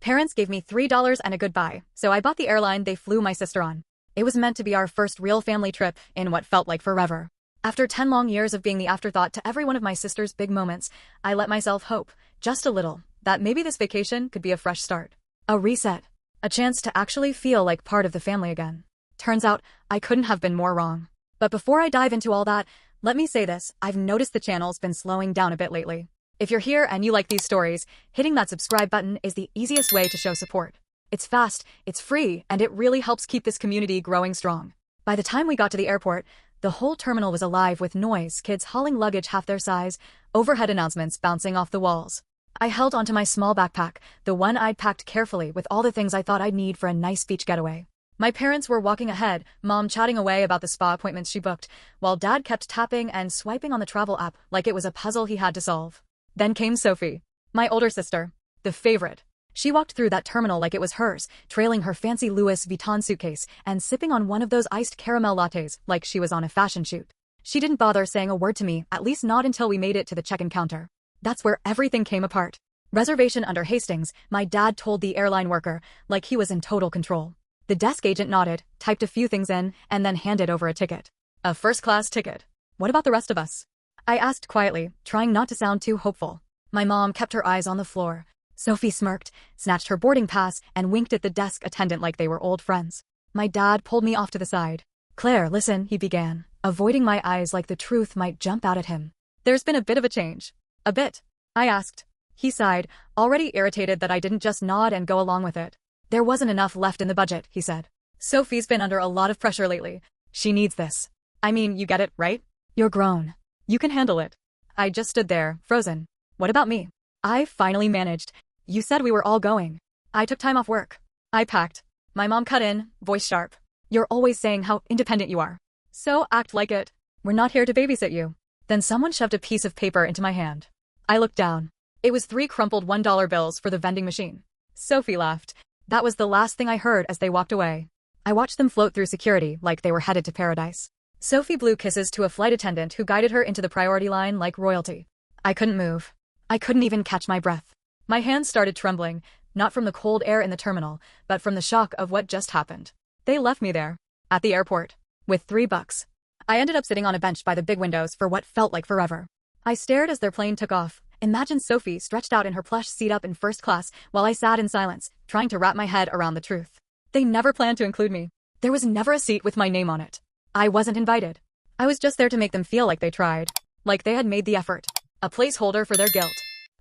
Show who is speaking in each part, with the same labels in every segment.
Speaker 1: Parents gave me $3 and a goodbye, so I bought the airline they flew my sister on. It was meant to be our first real family trip in what felt like forever. After 10 long years of being the afterthought to every one of my sister's big moments, I let myself hope, just a little, that maybe this vacation could be a fresh start. A reset. A chance to actually feel like part of the family again. Turns out, I couldn't have been more wrong. But before I dive into all that, let me say this, I've noticed the channel's been slowing down a bit lately. If you're here and you like these stories, hitting that subscribe button is the easiest way to show support. It's fast, it's free, and it really helps keep this community growing strong. By the time we got to the airport, the whole terminal was alive with noise, kids hauling luggage half their size, overhead announcements bouncing off the walls. I held onto my small backpack, the one I'd packed carefully with all the things I thought I'd need for a nice beach getaway. My parents were walking ahead, Mom chatting away about the spa appointments she booked, while Dad kept tapping and swiping on the travel app like it was a puzzle he had to solve. Then came Sophie, my older sister, the favorite. She walked through that terminal like it was hers, trailing her fancy Louis Vuitton suitcase and sipping on one of those iced caramel lattes like she was on a fashion shoot. She didn't bother saying a word to me, at least not until we made it to the check-in counter. That's where everything came apart. Reservation under Hastings, my dad told the airline worker, like he was in total control. The desk agent nodded, typed a few things in, and then handed over a ticket. A first-class ticket. What about the rest of us? I asked quietly, trying not to sound too hopeful. My mom kept her eyes on the floor. Sophie smirked, snatched her boarding pass, and winked at the desk attendant like they were old friends. My dad pulled me off to the side. Claire, listen, he began, avoiding my eyes like the truth might jump out at him. There's been a bit of a change. A bit? I asked. He sighed, already irritated that I didn't just nod and go along with it. There wasn't enough left in the budget, he said. Sophie's been under a lot of pressure lately. She needs this. I mean, you get it, right? You're grown. You can handle it. I just stood there, frozen. What about me? I finally managed. You said we were all going. I took time off work. I packed. My mom cut in, voice sharp. You're always saying how independent you are. So act like it. We're not here to babysit you. Then someone shoved a piece of paper into my hand. I looked down. It was 3 crumpled $1 bills for the vending machine. Sophie laughed. That was the last thing I heard as they walked away. I watched them float through security like they were headed to paradise. Sophie blew kisses to a flight attendant who guided her into the priority line like royalty. I couldn't move. I couldn't even catch my breath. My hands started trembling, not from the cold air in the terminal, but from the shock of what just happened. They left me there, at the airport, with $3. I ended up sitting on a bench by the big windows for what felt like forever. I stared as their plane took off. Imagine Sophie stretched out in her plush seat up in first class while I sat in silence, trying to wrap my head around the truth. They never planned to include me. There was never a seat with my name on it. I wasn't invited. I was just there to make them feel like they tried. Like they had made the effort. A placeholder for their guilt.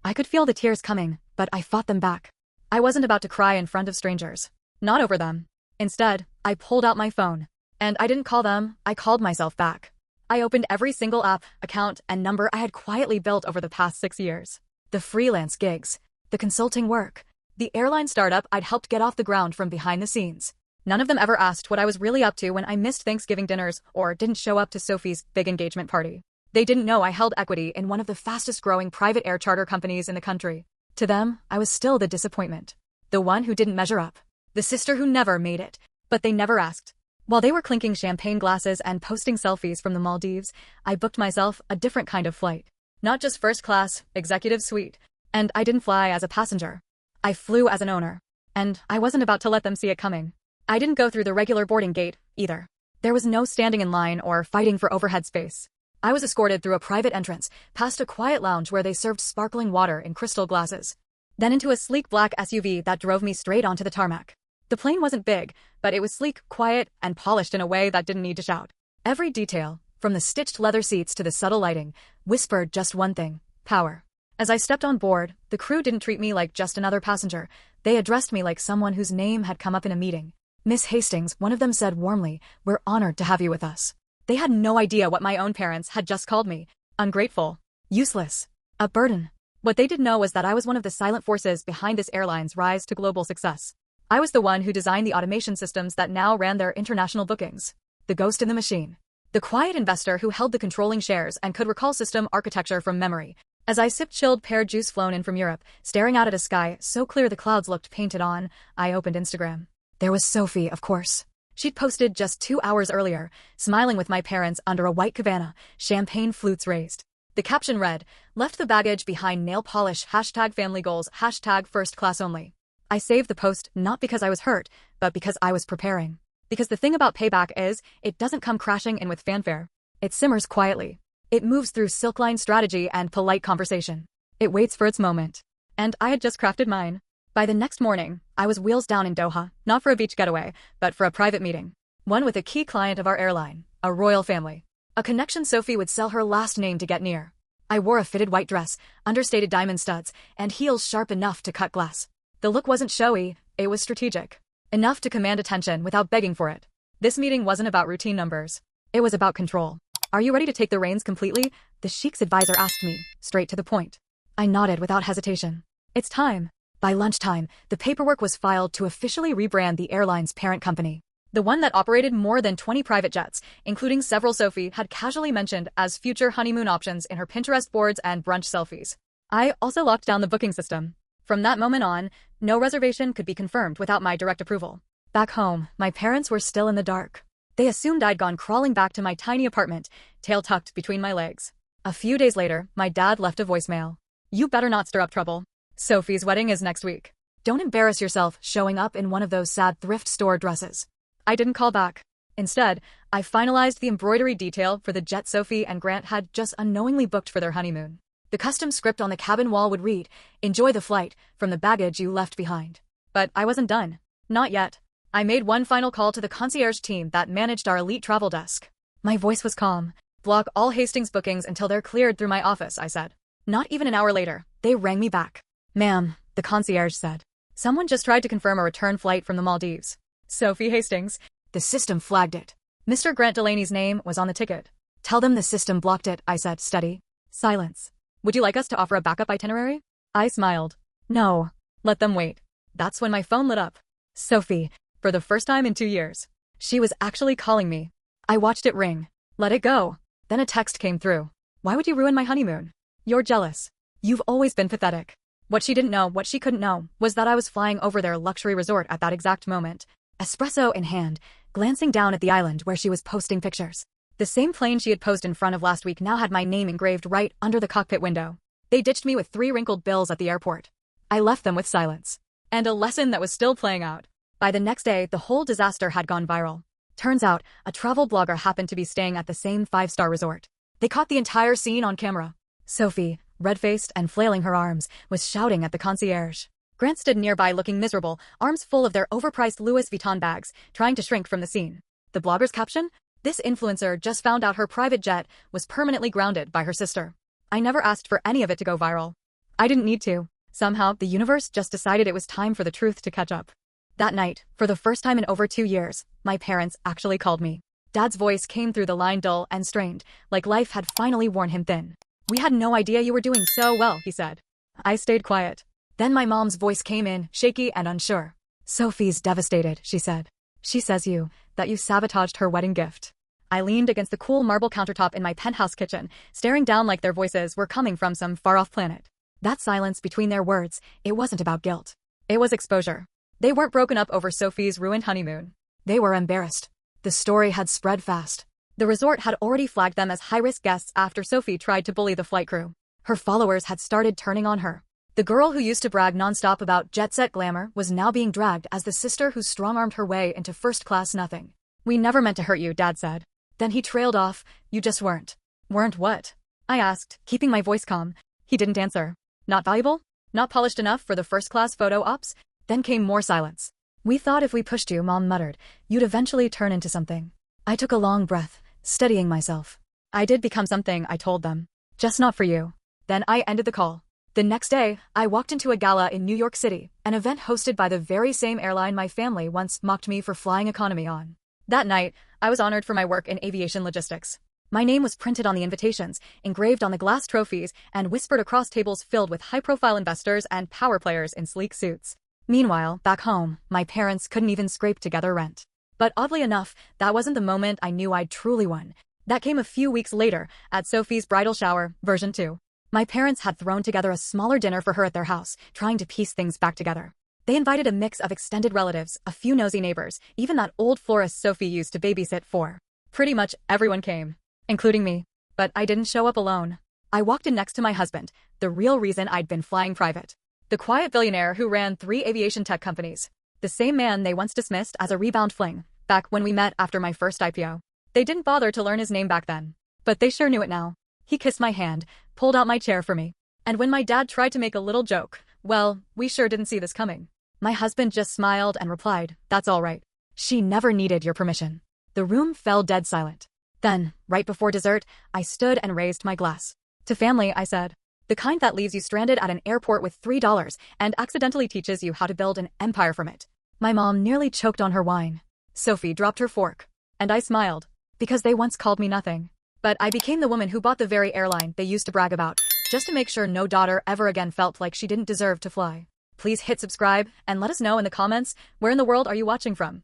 Speaker 1: I could feel the tears coming, but I fought them back. I wasn't about to cry in front of strangers. Not over them. Instead, I pulled out my phone. And I didn't call them, I called myself back. I opened every single app, account, and number I had quietly built over the past 6 years. The freelance gigs. The consulting work. The airline startup I'd helped get off the ground from behind the scenes. None of them ever asked what I was really up to when I missed Thanksgiving dinners or didn't show up to Sophie's big engagement party. They didn't know I held equity in one of the fastest-growing private air charter companies in the country. To them, I was still the disappointment. The one who didn't measure up. The sister who never made it. But they never asked. While they were clinking champagne glasses and posting selfies from the Maldives, I booked myself a different kind of flight. Not just first class, executive suite. And I didn't fly as a passenger. I flew as an owner. And I wasn't about to let them see it coming. I didn't go through the regular boarding gate, either. There was no standing in line or fighting for overhead space. I was escorted through a private entrance, past a quiet lounge where they served sparkling water in crystal glasses. Then into a sleek black SUV that drove me straight onto the tarmac. The plane wasn't big, but it was sleek, quiet, and polished in a way that didn't need to shout. Every detail, from the stitched leather seats to the subtle lighting, whispered just one thing: power. As I stepped on board, the crew didn't treat me like just another passenger. They addressed me like someone whose name had come up in a meeting. Miss Hastings, one of them said warmly, "We're honored to have you with us." They had no idea what my own parents had just called me. Ungrateful. Useless. A burden. What they didn't know was that I was one of the silent forces behind this airline's rise to global success. I was the one who designed the automation systems that now ran their international bookings. The ghost in the machine. The quiet investor who held the controlling shares and could recall system architecture from memory. As I sipped chilled pear juice flown in from Europe, staring out at a sky so clear the clouds looked painted on, I opened Instagram. There was Sophie, of course. She'd posted just 2 hours earlier, smiling with my parents under a white cabana, champagne flutes raised. The caption read, "Left the baggage behind nail polish, #family goals, #first class only." I saved the post not because I was hurt, but because I was preparing. Because the thing about payback is, it doesn't come crashing in with fanfare. It simmers quietly. It moves through silk-line strategy and polite conversation. It waits for its moment. And I had just crafted mine. By the next morning, I was wheels down in Doha, not for a beach getaway, but for a private meeting. One with a key client of our airline, a royal family. A connection Sophie would sell her last name to get near. I wore a fitted white dress, understated diamond studs, and heels sharp enough to cut glass. The look wasn't showy, it was strategic. Enough to command attention without begging for it. This meeting wasn't about routine numbers. It was about control. "Are you ready to take the reins completely?" the sheik's advisor asked me, straight to the point. I nodded without hesitation. "It's time." By lunchtime, the paperwork was filed to officially rebrand the airline's parent company. The one that operated more than 20 private jets, including several Sophie had casually mentioned as future honeymoon options in her Pinterest boards and brunch selfies. I also locked down the booking system. From that moment on, no reservation could be confirmed without my direct approval. Back home, my parents were still in the dark. They assumed I'd gone crawling back to my tiny apartment, tail tucked between my legs. A few days later, my dad left a voicemail. "You better not stir up trouble. Sophie's wedding is next week. Don't embarrass yourself showing up in one of those sad thrift store dresses." I didn't call back. Instead, I finalized the embroidery detail for the jet Sophie and Grant had just unknowingly booked for their honeymoon. The custom script on the cabin wall would read, "Enjoy the flight, from the baggage you left behind." But I wasn't done. Not yet. I made one final call to the concierge team that managed our elite travel desk. My voice was calm. "Block all Hastings bookings until they're cleared through my office," I said. Not even an hour later, they rang me back. "Ma'am," the concierge said. "Someone just tried to confirm a return flight from the Maldives. Sophie Hastings." The system flagged it. Mr. Grant Delaney's name was on the ticket. "Tell them the system blocked it," I said, steady. Silence. "Would you like us to offer a backup itinerary?" I smiled. "No. Let them wait." That's when my phone lit up. Sophie, for the first time in 2 years. She was actually calling me. I watched it ring. Let it go. Then a text came through. "Why would you ruin my honeymoon? You're jealous. You've always been pathetic." What she didn't know, what she couldn't know, was that I was flying over their luxury resort at that exact moment. Espresso in hand, glancing down at the island where she was posting pictures. The same plane she had posed in front of last week now had my name engraved right under the cockpit window. They ditched me with 3 wrinkled bills at the airport. I left them with silence. And a lesson that was still playing out. By the next day, the whole disaster had gone viral. Turns out, a travel blogger happened to be staying at the same 5-star resort. They caught the entire scene on camera. Sophie, red-faced and flailing her arms, was shouting at the concierge. Grant stood nearby looking miserable, arms full of their overpriced Louis Vuitton bags, trying to shrink from the scene. The blogger's caption? "This influencer just found out her private jet was permanently grounded by her sister." I never asked for any of it to go viral. I didn't need to. Somehow, the universe just decided it was time for the truth to catch up. That night, for the first time in over 2 years, my parents actually called me. Dad's voice came through the line dull and strained, like life had finally worn him thin. "We had no idea you were doing so well," he said. I stayed quiet. Then my mom's voice came in, shaky and unsure. "Sophie's devastated," she said. "She says that you sabotaged her wedding gift." I leaned against the cool marble countertop in my penthouse kitchen, staring down like their voices were coming from some far-off planet. That silence between their words, it wasn't about guilt. It was exposure. They weren't broken up over Sophie's ruined honeymoon. They were embarrassed. The story had spread fast. The resort had already flagged them as high-risk guests after Sophie tried to bully the flight crew. Her followers had started turning on her. The girl who used to brag nonstop about jet-set glamour was now being dragged as the sister who strong-armed her way into first-class nothing. "We never meant to hurt you," Dad said. Then he trailed off. "You just weren't." "Weren't what?" I asked, keeping my voice calm. He didn't answer. "Not valuable? Not polished enough for the first-class photo ops?" Then came more silence. "We thought if we pushed you," Mom muttered, "you'd eventually turn into something." I took a long breath, steadying myself. "I did become something," I told them. "Just not for you." Then I ended the call. The next day, I walked into a gala in New York City, an event hosted by the very same airline my family once mocked me for flying economy on. That night, I was honored for my work in aviation logistics. My name was printed on the invitations, engraved on the glass trophies, and whispered across tables filled with high-profile investors and power players in sleek suits. Meanwhile, back home, my parents couldn't even scrape together rent. But oddly enough, that wasn't the moment I knew I'd truly won. That came a few weeks later, at Sophie's bridal shower, version 2. My parents had thrown together a smaller dinner for her at their house, trying to piece things back together. They invited a mix of extended relatives, a few nosy neighbors, even that old florist Sophie used to babysit for. Pretty much everyone came, including me. But I didn't show up alone. I walked in next to my husband, the real reason I'd been flying private. The quiet billionaire who ran 3 aviation tech companies. The same man they once dismissed as a rebound fling, back when we met after my first IPO. They didn't bother to learn his name back then. But they sure knew it now. He kissed my hand, pulled out my chair for me. And when my dad tried to make a little joke, well, we sure didn't see this coming. My husband just smiled and replied, "That's all right. She never needed your permission." The room fell dead silent. Then, right before dessert, I stood and raised my glass. To family, I said. The kind that leaves you stranded at an airport with $3 and accidentally teaches you how to build an empire from it. My mom nearly choked on her wine. Sophie dropped her fork. And I smiled. Because they once called me nothing. But I became the woman who bought the very airline they used to brag about, just to make sure no daughter ever again felt like she didn't deserve to fly. Please hit subscribe and let us know in the comments, where in the world are you watching from?